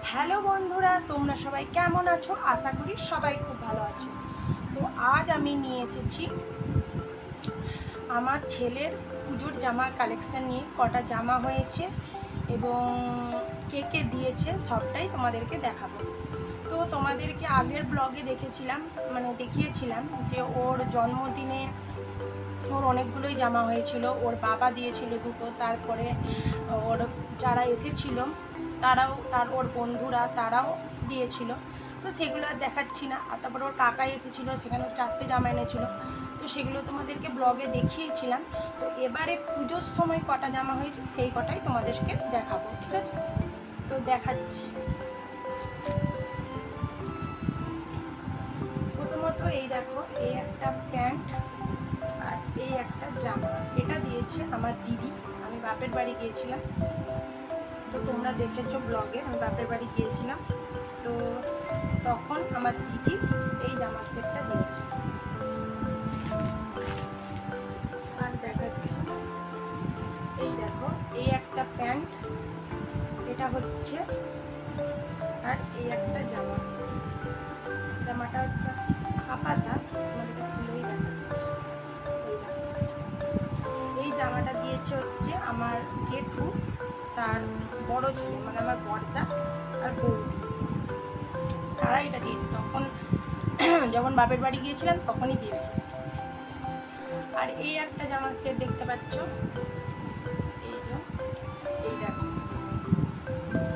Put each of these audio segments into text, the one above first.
Hello বন্ধুরা, তোমরা সবাই কেমন আছো? আশা করি সবাই খুব ভালো আছো। তো আজ আমি নিয়ে এসেছি আমার ছেলের পুজোর জামার কালেকশান নিয়ে। কটা জামা হয়েছে এবং কে কে দিয়েছে সবটাই তোমাদেরকে দেখাবো। তো তোমাদেরকে আগের ব্লগে দেখিয়েছিলাম যে ওর জন্মদিনে ওর অনেকগুলোই জামা হয়েছিল। ওর বাবা দিয়েছিল দুটো, তারপরে ওর যারা এসেছিল ওর বন্ধুরা তারাও দিয়েছিল। তো সেগুলো আর দেখাচ্ছি না। আর তারপরে ওর কাকা এসেছিলো, সেখানেও 4টে জামা এনেছিল। তো সেগুলো তোমাদেরকে ব্লগে দেখিয়েছিলাম। তো এবারে পুজোর সময় কটা জামা হয়েছে সেই কটাই তোমাদেরকে দেখাবো, ঠিক আছে? তো দেখাচ্ছি। প্রথমত এই দেখো, এই একটা প্যান্ট আর এই একটা জামা। এটা দিয়েছে আমার দিদি। আমি বাপের বাড়ি গিয়েছিলাম, তো তোমরা দেখেছো ব্লগে, আমি বাপের বাড়ি গিয়েছিলাম। তো তখন আমার দিদি এই জামা সেটটা দিয়েছে। আর দেখাচ্ছি, এই দেখো, এই একটা প্যান্ট, এটা হচ্ছে, আর এই একটা জামা। জামাটা হচ্ছে হাফাতা, তোমাদেরকে খুলেই দেখাচ্ছি। এই জামাটা দিয়েছে হচ্ছে আমার জেঠু, তার বড় ছেলে, মানে আমার বড়দা আর বৌদি, তারা এটা দিয়েছে। যখন বাপের বাড়ি গিয়েছিলাম তখনই দিয়েছে। আর এই একটা জামার সেট দেখতে পাচ্ছ, এই যে, এই দেখো,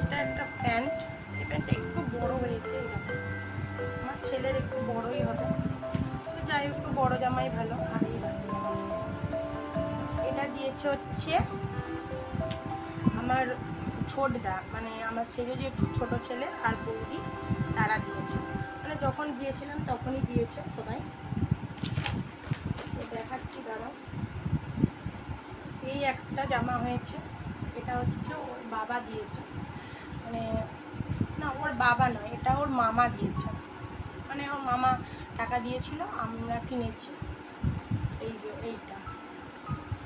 এটা একটা প্যান্ট। এই প্যান্টটা একটু বড় হয়েছে, এই দেখো, আমার ছেলের একটু বড়ই হবে, তো যাই হোক, একটু বড় জামাই ভালো। আর এই দেখো, এটা দিয়েছে হচ্ছে আমার ছোটদা, মানে আমার সেজো যে ছোট ছেলে আর বৌদি, তারা দিয়েছে। মানে যখন গিয়েছিলাম তখনই দিয়েছে সবাই। তো দেখাচ্ছি, দাঁড়াও। এই একটা জামা হয়েছে, এটা হচ্ছে ওর বাবা দিয়েছে, মানে না, ওর বাবা নয়, এটা ওর মামা দিয়েছে। মানে ওর মামা টাকা দিয়েছিল, আমরা কিনেছি। এই যে এইটা,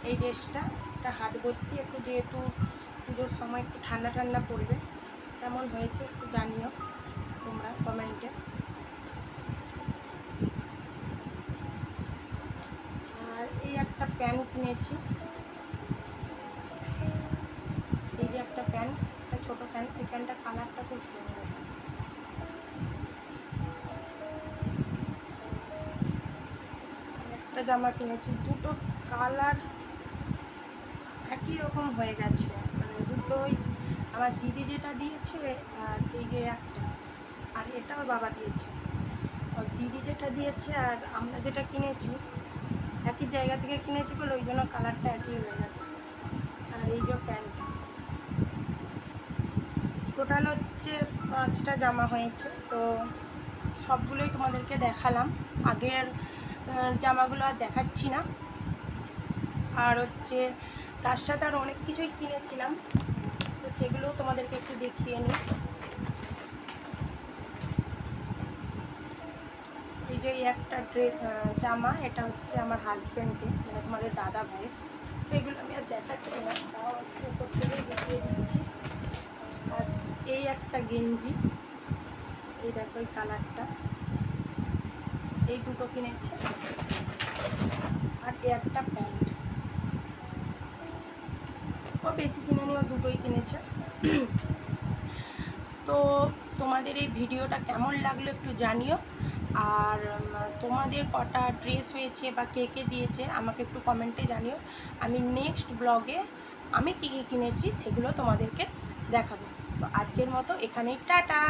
এই ড্রেসটা, এটা হাত ভর্তি, একটু যেহেতু পুজোর সময় একটু ঠান্ডা ঠান্ডা পড়বে, কেমন হয়েছে একটু জানিও তোমরা কমেন্টে। আর এই একটা প্যান্ট কিনেছি, এই যে একটা প্যান্ট, একটা ছোটো প্যান্ট। এই প্যান্টটা কালারটা খুব সুন্দর। একটা জামা কিনেছি, দুটো কালার একই রকম হয়ে গেছে, মানে দুটোই আমার দিদি যেটা দিয়েছে, আর এই যে একটা, আর এটা ওর বাবা দিয়েছে। ওর দিদি যেটা দিয়েছে আর আমরা যেটা কিনেছি একই জায়গা থেকে কিনেছি বলে ওই জন্য কালারটা একই হয়ে গেছে। আর এই যে প্যান্টটা, টোটাল হচ্ছে 5টা জামা হয়েছে। তো সবগুলোই তোমাদেরকে দেখালাম। আগের জামাগুলো আর দেখাচ্ছি না। আর হচ্ছে তার সাথে আর অনেক কিছুই কিনেছিলাম, তো সেগুলোও তোমাদেরকে একটু দেখিয়ে নিই। এই যে একটা জামা, এটা হচ্ছে আমার হাজব্যান্ডের, মানে তোমাদের দাদা ভাই। তো এগুলো আমি আর দেখাচ্ছি না, তাও উপর থেকেই দেখিয়ে দিচ্ছি। আর এই একটা গেঞ্জি, এই দেখো এই কালারটা, এই দুটো কিনেছে। আর এই একটা প্যান্ট, ও বেশি কিনেনি, ও দুটোই কিনেছে। তো তোমাদের এই ভিডিওটা কেমন লাগলো একটু জানিও। আর তোমাদের কটা ড্রেস হয়েছে বা কে কে দিয়েছে আমাকে একটু কমেন্টে জানিও। আমি নেক্সট ব্লগে আমি কী কী কিনেছি সেগুলো তোমাদেরকে দেখাবো। তো আজকের মতো এখানেই টাটা।